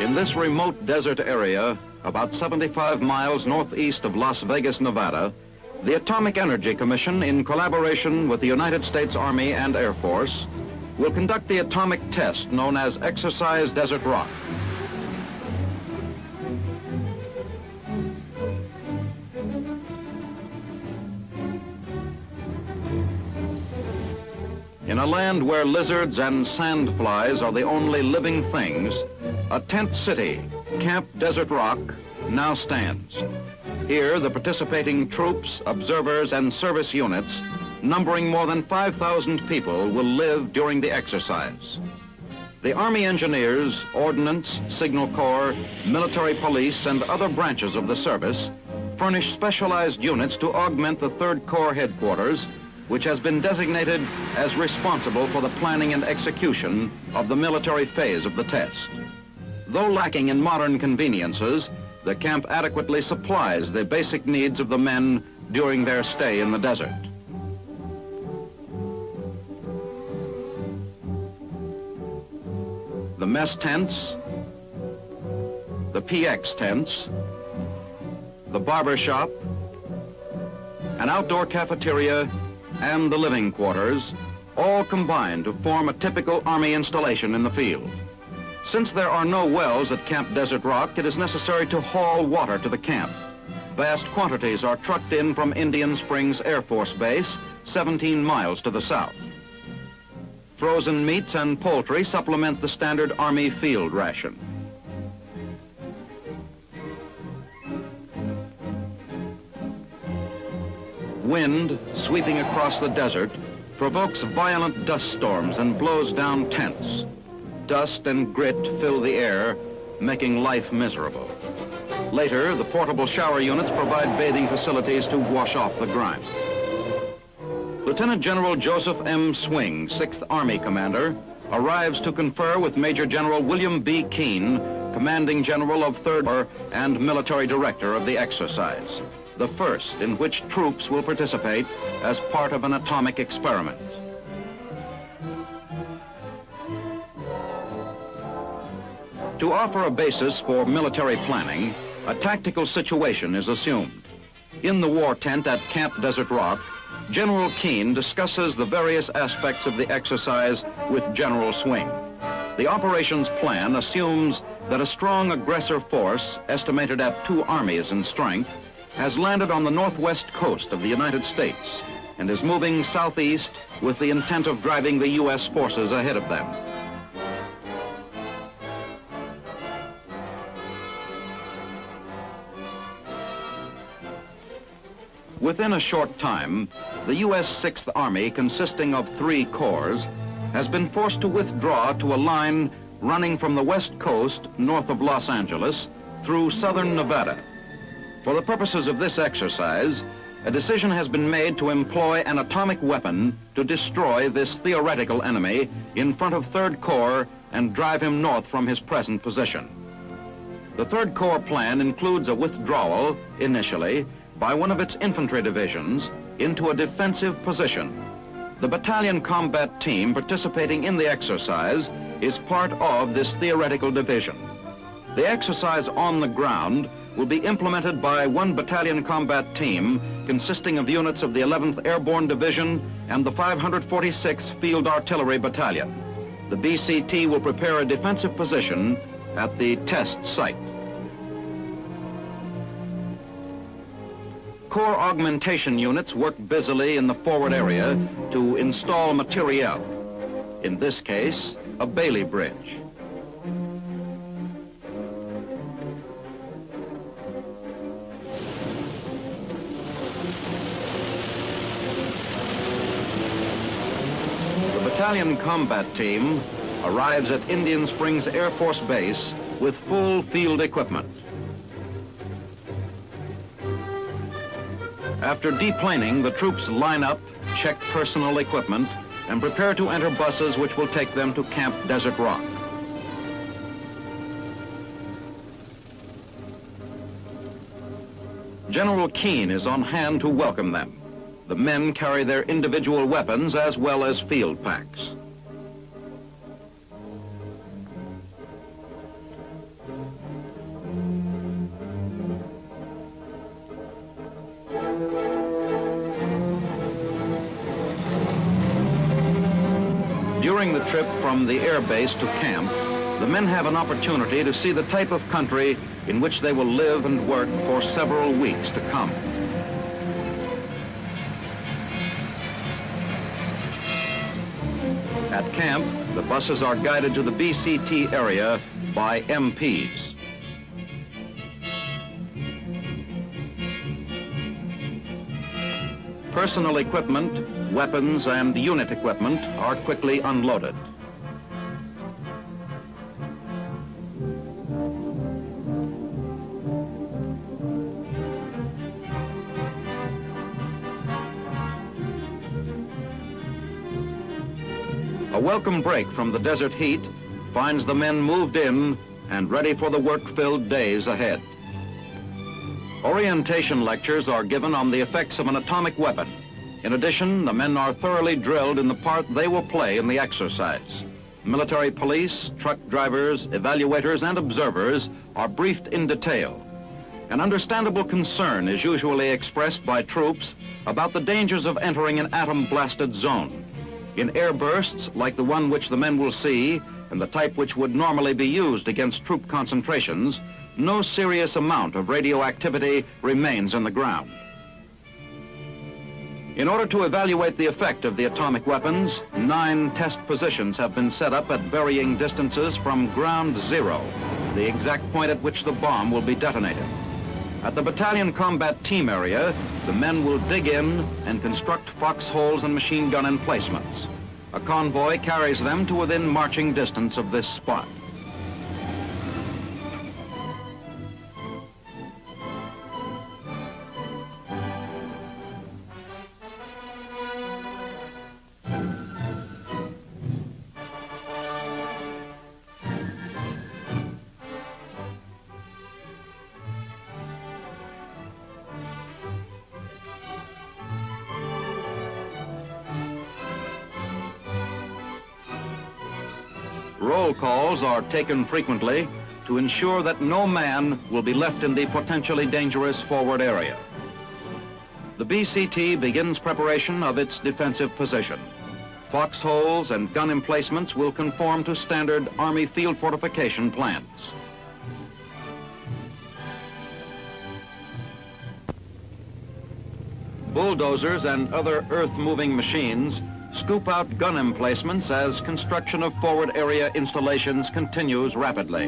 In this remote desert area, about 75 miles northeast of Las Vegas, Nevada, the Atomic Energy Commission, in collaboration with the United States Army and Air Force, will conduct the atomic test known as Exercise Desert Rock. In a land where lizards and sandflies are the only living things, a tent city, Camp Desert Rock, now stands. Here, the participating troops, observers, and service units, numbering more than 5,000 people, will live during the exercise. The Army engineers, Ordnance, Signal Corps, military police, and other branches of the service furnish specialized units to augment the 3rd Corps headquarters, which has been designated as responsible for the planning and execution of the military phase of the test. Though lacking in modern conveniences, the camp adequately supplies the basic needs of the men during their stay in the desert. The mess tents, the PX tents, the barber shop, an outdoor cafeteria, and the living quarters all combine to form a typical Army installation in the field. Since there are no wells at Camp Desert Rock, it is necessary to haul water to the camp. Vast quantities are trucked in from Indian Springs Air Force Base, 17 miles to the south. Frozen meats and poultry supplement the standard Army field ration. Wind, sweeping across the desert, provokes violent dust storms and blows down tents. Dust and grit fill the air, making life miserable. Later, the portable shower units provide bathing facilities to wash off the grime. Lieutenant General Joseph M. Swing, 6th Army Commander, arrives to confer with Major General William B. Keene, Commanding General of 3rd Corps and Military Director of the exercise, the first in which troops will participate as part of an atomic experiment. To offer a basis for military planning, a tactical situation is assumed. In the war tent at Camp Desert Rock, General Keene discusses the various aspects of the exercise with General Swing. The operations plan assumes that a strong aggressor force, estimated at 2 armies in strength, has landed on the northwest coast of the United States and is moving southeast with the intent of driving the U.S. forces ahead of them. Within a short time, the U.S. 6th Army, consisting of 3 corps, has been forced to withdraw to a line running from the west coast north of Los Angeles through southern Nevada. For the purposes of this exercise, a decision has been made to employ an atomic weapon to destroy this theoretical enemy in front of 3rd Corps and drive him north from his present position. The 3rd Corps plan includes a withdrawal, initially, by one of its infantry divisions into a defensive position. The battalion combat team participating in the exercise is part of this theoretical division. The exercise on the ground will be implemented by one battalion combat team consisting of units of the 11th Airborne Division and the 546th Field Artillery Battalion. The BCT will prepare a defensive position at the test site. Corps augmentation units work busily in the forward area to install materiel. In this case, a Bailey bridge. The battalion combat team arrives at Indian Springs Air Force Base with full field equipment. After deplaning, the troops line up, check personal equipment, and prepare to enter buses which will take them to Camp Desert Rock. General Keene is on hand to welcome them. The men carry their individual weapons as well as field packs. trip from the air base to camp, the men have an opportunity to see the type of country in which they will live and work for several weeks to come. At camp, the buses are guided to the BCT area by MPs. Personal equipment, weapons, and unit equipment are quickly unloaded. A welcome break from the desert heat finds the men moved in and ready for the work-filled days ahead. Orientation lectures are given on the effects of an atomic weapon. In addition, the men are thoroughly drilled in the part they will play in the exercise. Military police, truck drivers, evaluators, and observers are briefed in detail. An understandable concern is usually expressed by troops about the dangers of entering an atom-blasted zone. In air bursts like the one which the men will see, and the type which would normally be used against troop concentrations, no serious amount of radioactivity remains in the ground. In order to evaluate the effect of the atomic weapons, 9 test positions have been set up at varying distances from ground zero, the exact point at which the bomb will be detonated. At the battalion combat team area, the men will dig in and construct foxholes and machine gun emplacements. A convoy carries them to within marching distance of this spot. Roll calls are taken frequently to ensure that no man will be left in the potentially dangerous forward area. The BCT begins preparation of its defensive position. Foxholes and gun emplacements will conform to standard Army field fortification plans. Bulldozers and other earth-moving machines scoop out gun emplacements as construction of forward area installations continues rapidly.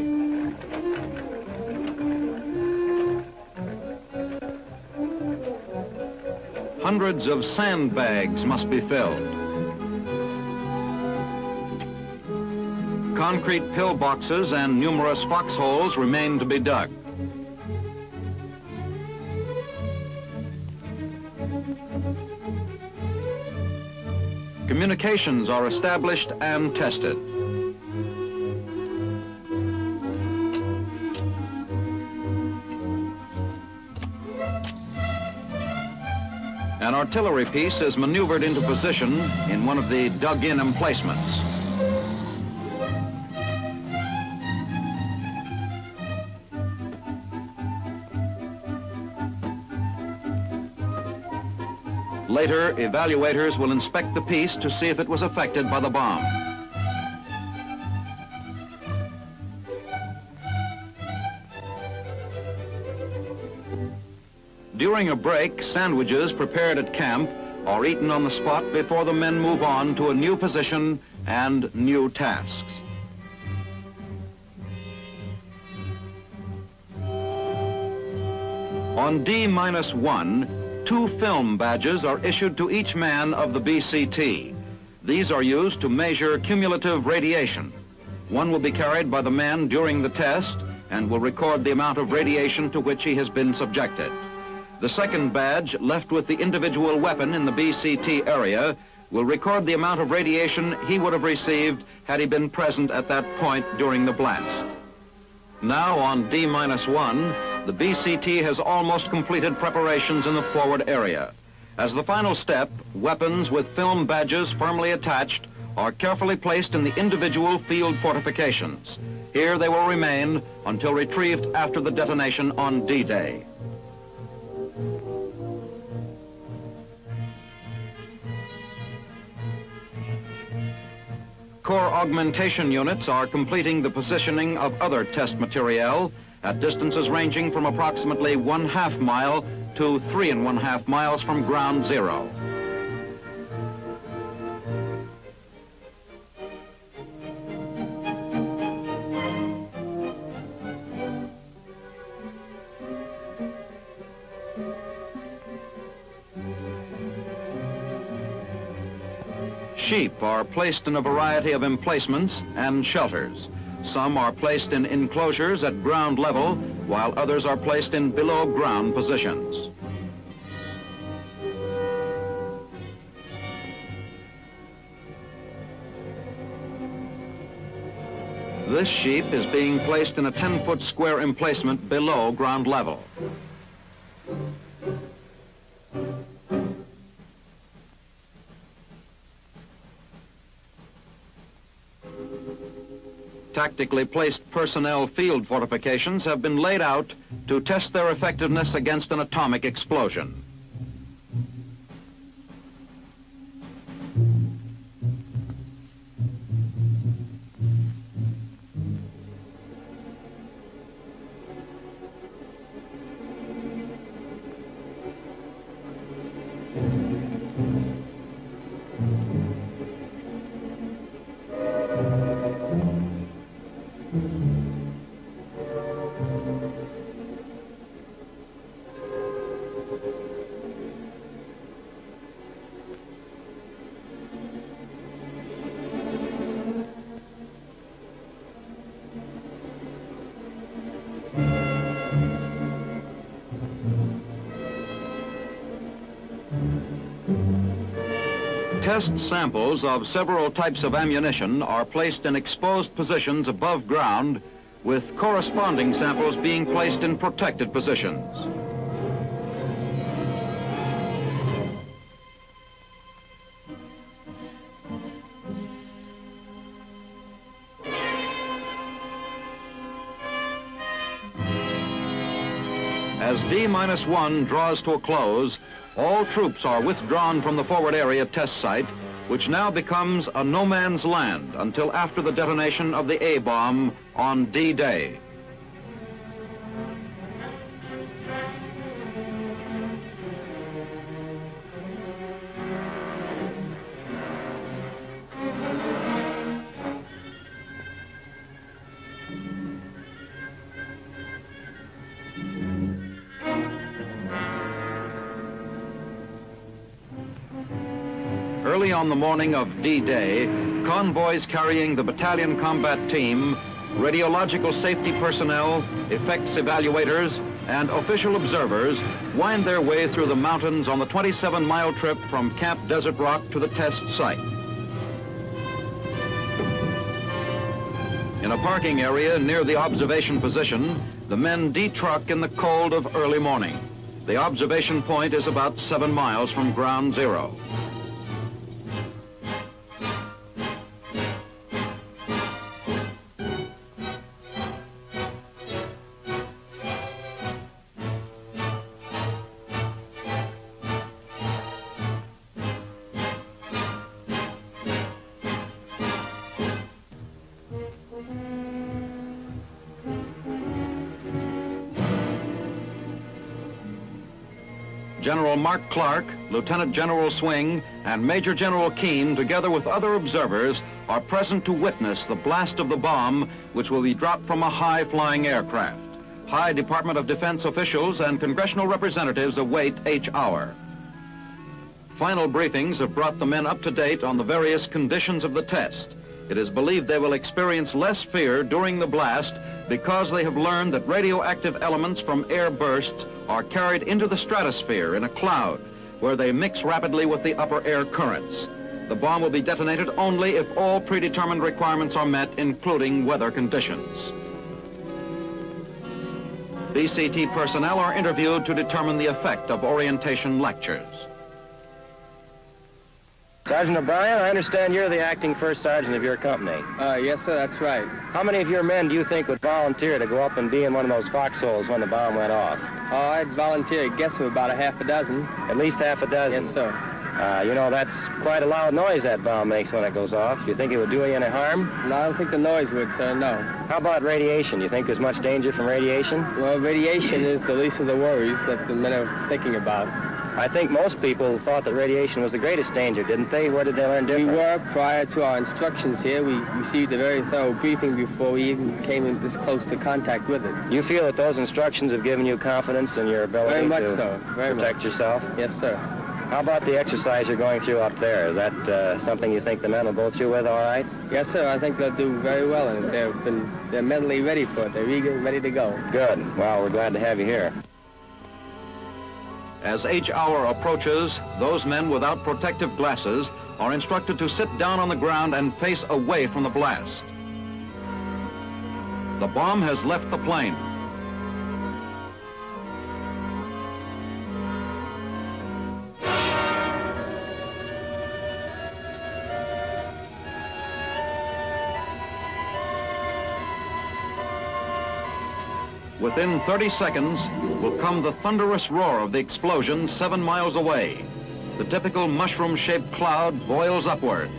Hundreds of sandbags must be filled. Concrete pillboxes and numerous foxholes remain to be dug. Communications are established and tested. An artillery piece is maneuvered into position in one of the dug-in emplacements. Later, evaluators will inspect the piece to see if it was affected by the bomb. During a break, sandwiches prepared at camp are eaten on the spot before the men move on to a new position and new tasks. On D-1, 2 film badges are issued to each man of the BCT. These are used to measure cumulative radiation. One will be carried by the man during the test and will record the amount of radiation to which he has been subjected. The second badge, left with the individual weapon in the BCT area, will record the amount of radiation he would have received had he been present at that point during the blast. Now on D-1, the BCT has almost completed preparations in the forward area. As the final step, weapons with film badges firmly attached are carefully placed in the individual field fortifications. Here they will remain until retrieved after the detonation on D-Day. Corps augmentation units are completing the positioning of other test materiel at distances ranging from approximately 1/2 mile to 3½ miles from ground zero. Sheep are placed in a variety of emplacements and shelters. Some are placed in enclosures at ground level, while others are placed in below ground positions. This sheep is being placed in a 10-foot square emplacement below ground level. Tactically placed personnel field fortifications have been laid out to test their effectiveness against an atomic explosion. Test samples of several types of ammunition are placed in exposed positions above ground, with corresponding samples being placed in protected positions. As D-1 draws to a close, all troops are withdrawn from the forward area test site, which now becomes a no man's land until after the detonation of the A-bomb on D-Day. Early on the morning of D-Day, convoys carrying the battalion combat team, radiological safety personnel, effects evaluators, and official observers wind their way through the mountains on the 27-mile trip from Camp Desert Rock to the test site. In a parking area near the observation position, the men detruck in the cold of early morning. The observation point is about 7 miles from ground zero. General Mark Clark, Lieutenant General Swing, and Major General Keene, together with other observers, are present to witness the blast of the bomb, which will be dropped from a high-flying aircraft. High Department of Defense officials and congressional representatives await each hour. Final briefings have brought the men up to date on the various conditions of the test. It is believed they will experience less fear during the blast because they have learned that radioactive elements from air bursts are carried into the stratosphere in a cloud, where they mix rapidly with the upper air currents. The bomb will be detonated only if all predetermined requirements are met, including weather conditions. BCT personnel are interviewed to determine the effect of orientation lectures. Sergeant O'Brien, I understand you're the acting first sergeant of your company. Yes, sir, that's right. How many of your men do you think would volunteer to go up and be in one of those foxholes when the bomb went off? Oh, I'd volunteer, I guess, for about a half a dozen. At least half a dozen? Yes, sir. You know, that's quite a loud noise that bomb makes when it goes off. Do you think it would do you any harm? No, I don't think the noise would, sir, no. How about radiation? Do you think there's much danger from radiation? Well, radiation is the least of the worries that the men are thinking about. I think most people thought that radiation was the greatest danger, didn't they? Where did they learn different? We were, prior to our instructions here, we received a very thorough briefing before we even came in this close to contact with it. You feel that those instructions have given you confidence in your ability Very much to so, very protect much. yourself? Yes, sir. How about the exercise you're going through up there? Is that something you think the men will go through with all right? Yes, sir, I think they'll do very well in it. They're mentally ready for it. They're eager and ready to go. Good. Well, we're glad to have you here. As each hour approaches, those men without protective glasses are instructed to sit down on the ground and face away from the blast. The bomb has left the plane. Within 30 seconds will come the thunderous roar of the explosion 7 miles away. The typical mushroom-shaped cloud boils upward.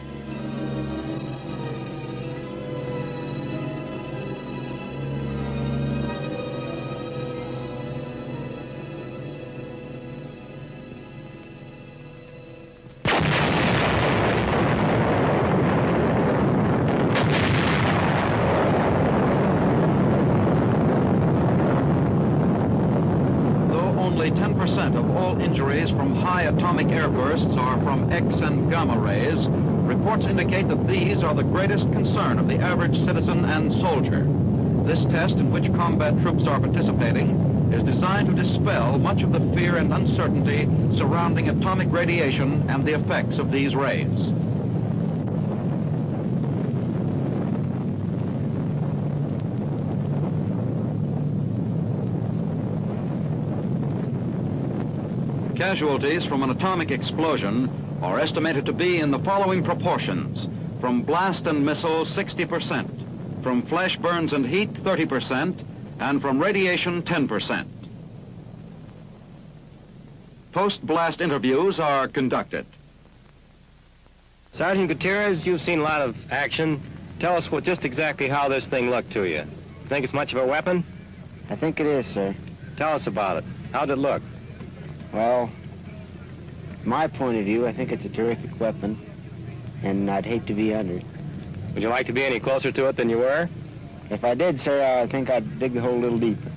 Only 10% of all injuries from high atomic airbursts are from X and gamma rays. Reports indicate that these are the greatest concern of the average citizen and soldier. This test, in which combat troops are participating, is designed to dispel much of the fear and uncertainty surrounding atomic radiation and the effects of these rays. Casualties from an atomic explosion are estimated to be in the following proportions. From blast and missile, 60%. From flash burns and heat, 30%. And from radiation, 10%. Post-blast interviews are conducted. Sergeant Gutierrez, you've seen a lot of action. Tell us just exactly how this thing looked to you. Think it's much of a weapon? I think it is, sir. Tell us about it. How did it look? Well, my point of view, I think it's a terrific weapon, and I'd hate to be under it. Would you like to be any closer to it than you were? If I did, sir, I think I'd dig the hole a little deeper.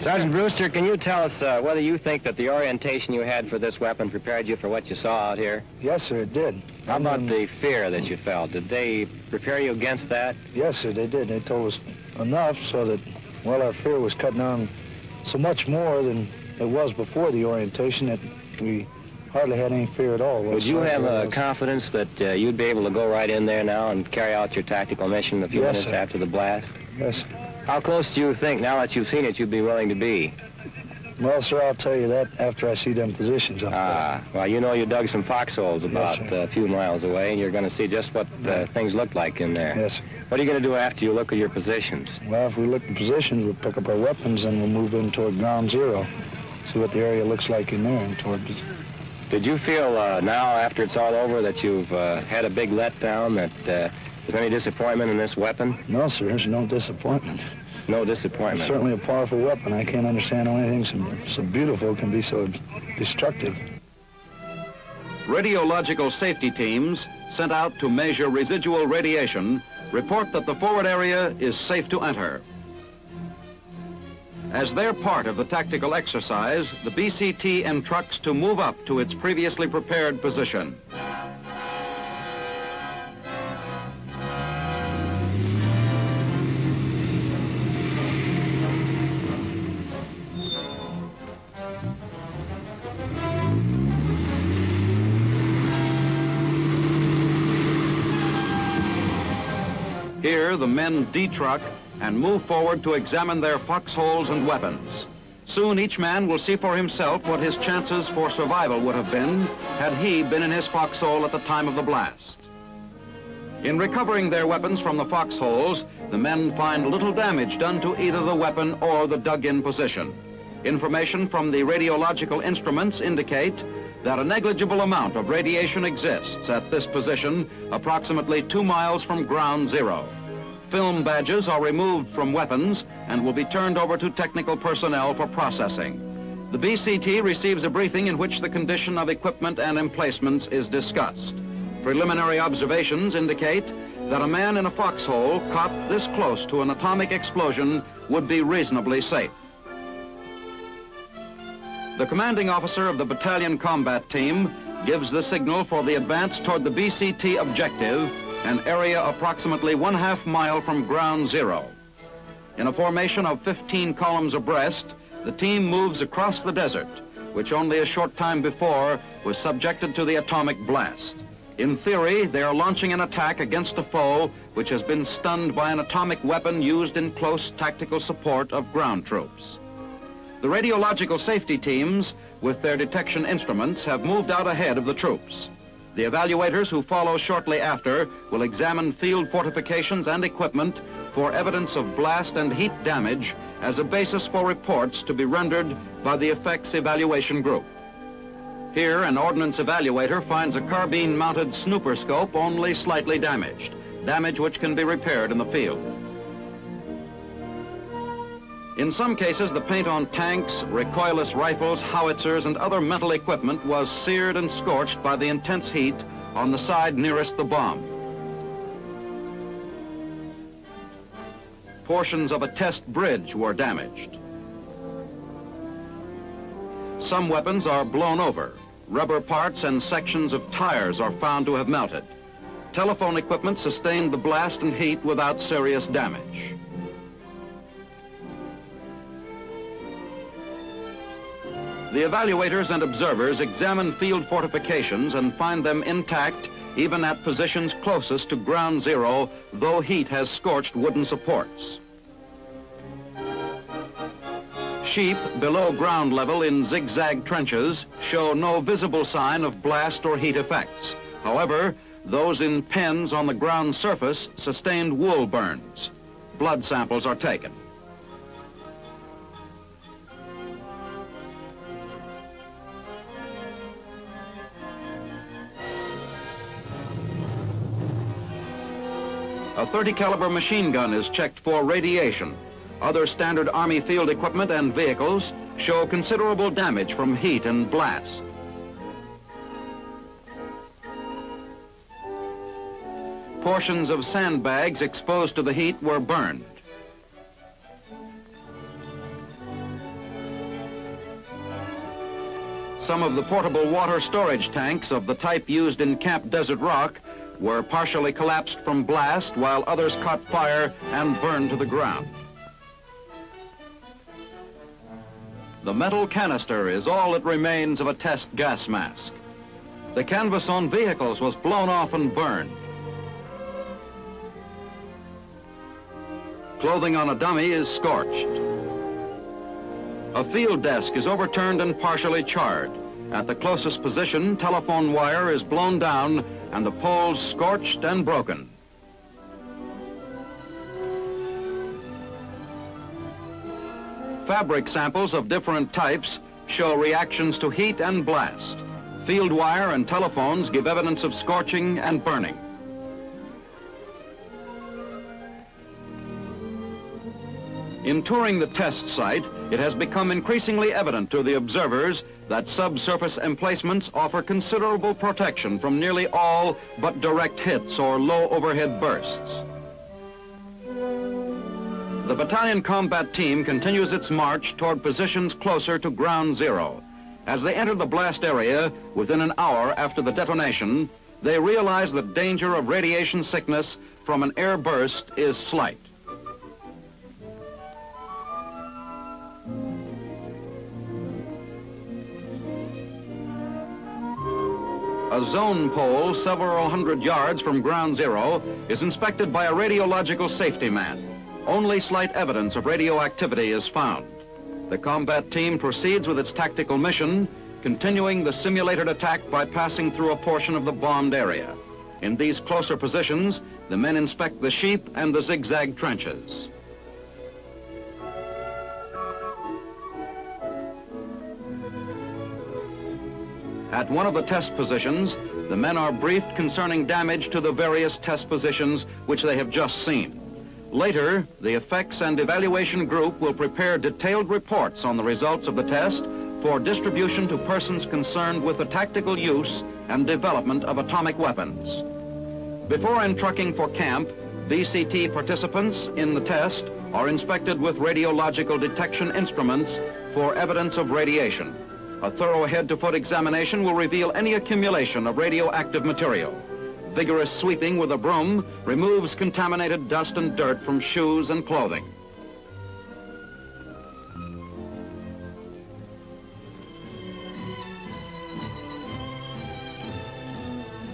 Sergeant Brewster, can you tell us whether you think that the orientation you had for this weapon prepared you for what you saw out here? Yes, sir, it did. How about the fear that you felt? Did they prepare you against that? Yes, sir, they did. They told us enough so that, well, our fear was cut down so much more than it was before the orientation that we hardly had any fear at all. Would you have confidence that you'd be able to go right in there now and carry out your tactical mission a few minutes after the blast? Yes, sir. How close do you think, now that you've seen it, you'd be willing to be? Well, sir, I'll tell you that after I see them positions up there. Well, you know you dug some foxholes about a few miles away, and you're going to see just what things look like in there. Yes, sir. What are you going to do after you look at your positions? Well, if we look at positions, we'll pick up our weapons and we'll move in toward ground zero, see what the area looks like in there. And toward. Did you feel now, after it's all over, that you've had a big letdown, that there's any disappointment in this weapon? No, sir, there's no disappointment. No disappointment. It's certainly a powerful weapon. I can't understand how anything so beautiful can be so destructive. Radiological safety teams sent out to measure residual radiation report that the forward area is safe to enter. As their part of the tactical exercise, the BCT entrucks to move up to its previously prepared position. Here, the men detruck and move forward to examine their foxholes and weapons. Soon, each man will see for himself what his chances for survival would have been had he been in his foxhole at the time of the blast. In recovering their weapons from the foxholes, the men find little damage done to either the weapon or the dug-in position. Information from the radiological instruments indicate that a negligible amount of radiation exists at this position, approximately 2 miles from ground zero. Film badges are removed from weapons and will be turned over to technical personnel for processing. The BCT receives a briefing in which the condition of equipment and emplacements is discussed. Preliminary observations indicate that a man in a foxhole caught this close to an atomic explosion would be reasonably safe. The commanding officer of the battalion combat team gives the signal for the advance toward the BCT objective, an area approximately 1/2 mile from ground zero. In a formation of 15 columns abreast, the team moves across the desert, which only a short time before was subjected to the atomic blast. In theory, they are launching an attack against a foe which has been stunned by an atomic weapon used in close tactical support of ground troops. The radiological safety teams, with their detection instruments, have moved out ahead of the troops. The evaluators who follow shortly after will examine field fortifications and equipment for evidence of blast and heat damage as a basis for reports to be rendered by the effects evaluation group. Here, an ordnance evaluator finds a carbine-mounted snooper scope only slightly damaged, damage which can be repaired in the field. In some cases, the paint on tanks, recoilless rifles, howitzers, and other metal equipment was seared and scorched by the intense heat on the side nearest the bomb. Portions of a test bridge were damaged. Some weapons are blown over. Rubber parts and sections of tires are found to have melted. Telephone equipment sustained the blast and heat without serious damage. The evaluators and observers examine field fortifications and find them intact even at positions closest to ground zero, though heat has scorched wooden supports. Sheep below ground level in zigzag trenches show no visible sign of blast or heat effects. However, those in pens on the ground surface sustained wool burns. Blood samples are taken. A .30 caliber machine gun is checked for radiation. Other standard Army field equipment and vehicles show considerable damage from heat and blast. Portions of sandbags exposed to the heat were burned. Some of the portable water storage tanks of the type used in Camp Desert Rock were partially collapsed from blast, while others caught fire and burned to the ground. The metal canister is all that remains of a test gas mask. The canvas on vehicles was blown off and burned. Clothing on a dummy is scorched. A field desk is overturned and partially charred. At the closest position, telephone wire is blown down and the poles scorched and broken. Fabric samples of different types show reactions to heat and blast. Field wire and telephones give evidence of scorching and burning. In touring the test site, it has become increasingly evident to the observers that subsurface emplacements offer considerable protection from nearly all but direct hits or low overhead bursts. The battalion combat team continues its march toward positions closer to ground zero. As they enter the blast area within an hour after the detonation, they realize the danger of radiation sickness from an air burst is slight. A zone pole several hundred yards from ground zero is inspected by a radiological safety man. Only slight evidence of radioactivity is found. The combat team proceeds with its tactical mission, continuing the simulated attack by passing through a portion of the bombed area. In these closer positions, the men inspect the sheep and the zigzag trenches. At one of the test positions, the men are briefed concerning damage to the various test positions which they have just seen. Later, the effects and evaluation group will prepare detailed reports on the results of the test for distribution to persons concerned with the tactical use and development of atomic weapons. Before entrucking for camp, VCT participants in the test are inspected with radiological detection instruments for evidence of radiation. A thorough head-to-foot examination will reveal any accumulation of radioactive material. Vigorous sweeping with a broom removes contaminated dust and dirt from shoes and clothing.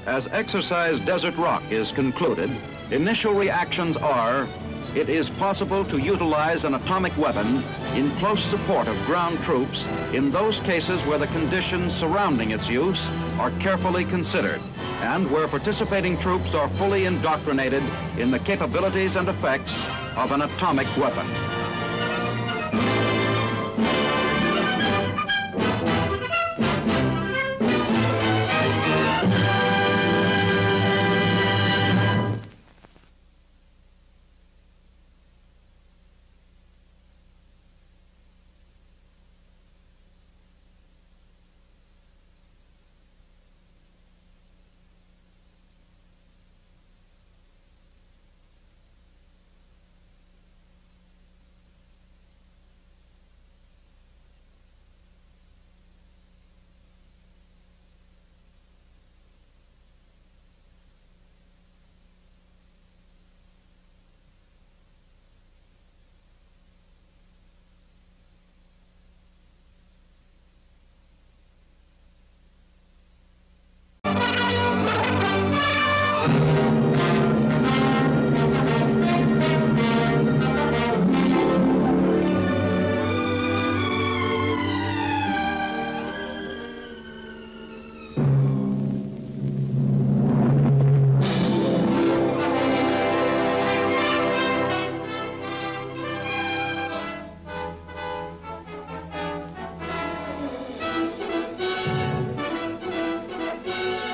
As exercise Desert Rock is concluded, initial reactions are: it is possible to utilize an atomic weapon in close support of ground troops in those cases where the conditions surrounding its use are carefully considered and where participating troops are fully indoctrinated in the capabilities and effects of an atomic weapon.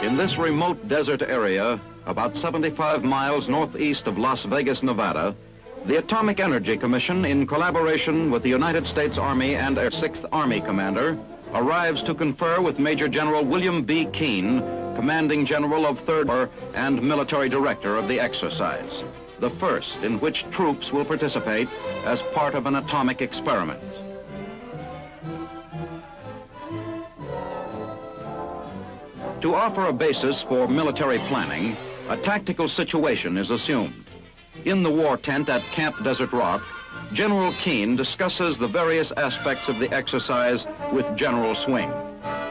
In this remote desert area, about 75 miles northeast of Las Vegas, Nevada, the Atomic Energy Commission, in collaboration with the United States Army and their 6th Army Commander, arrives to confer with Major General William B. Keane, Commanding General of 3rd Corps and Military Director of the exercise, the first in which troops will participate as part of an atomic experiment. To offer a basis for military planning, a tactical situation is assumed. In the war tent at Camp Desert Rock, General Keane discusses the various aspects of the exercise with General Swing.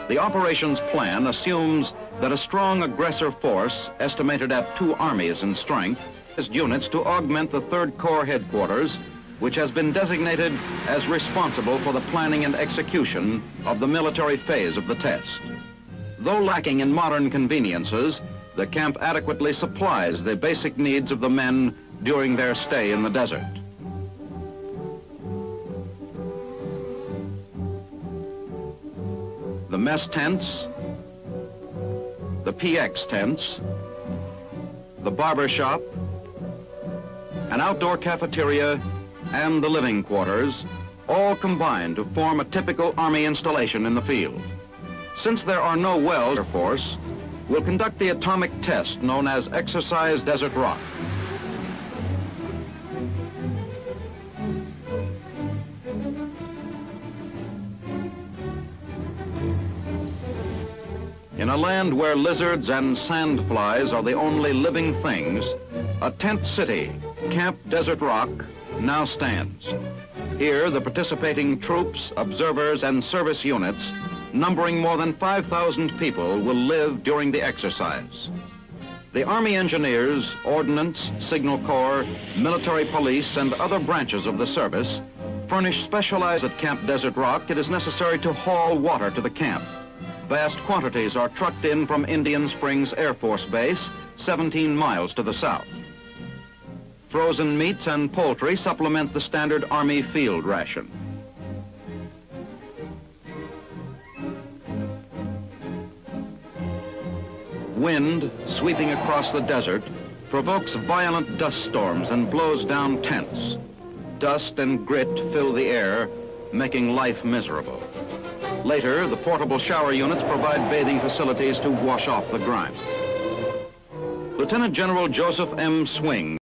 The operations plan assumes that a strong aggressor force, estimated at 2 armies in strength, is units to augment the 3rd Corps headquarters, which has been designated as responsible for the planning and execution of the military phase of the test. Though lacking in modern conveniences, the camp adequately supplies the basic needs of the men during their stay in the desert. The mess tents, the PX tents, the barber shop, an outdoor cafeteria, and the living quarters all combine to form a typical Army installation in the field. Since there are no wells, Air Force will conduct the atomic test known as Exercise Desert Rock. In a land where lizards and sandflies are the only living things, a tent city, Camp Desert Rock, now stands. Here, the participating troops, observers, and service units, numbering more than 5,000 people, will live during the exercise. The Army Engineers, Ordnance, Signal Corps, Military Police, and other branches of the service furnish specialized at Camp Desert Rock. It is necessary to haul water to the camp. Vast quantities are trucked in from Indian Springs Air Force Base, 17 miles to the south. Frozen meats and poultry supplement the standard Army field ration. wind, sweeping across the desert, provokes violent dust storms and blows down tents. Dust and grit fill the air, making life miserable. Later, the portable shower units provide bathing facilities to wash off the grime. Lieutenant General Joseph M. Swing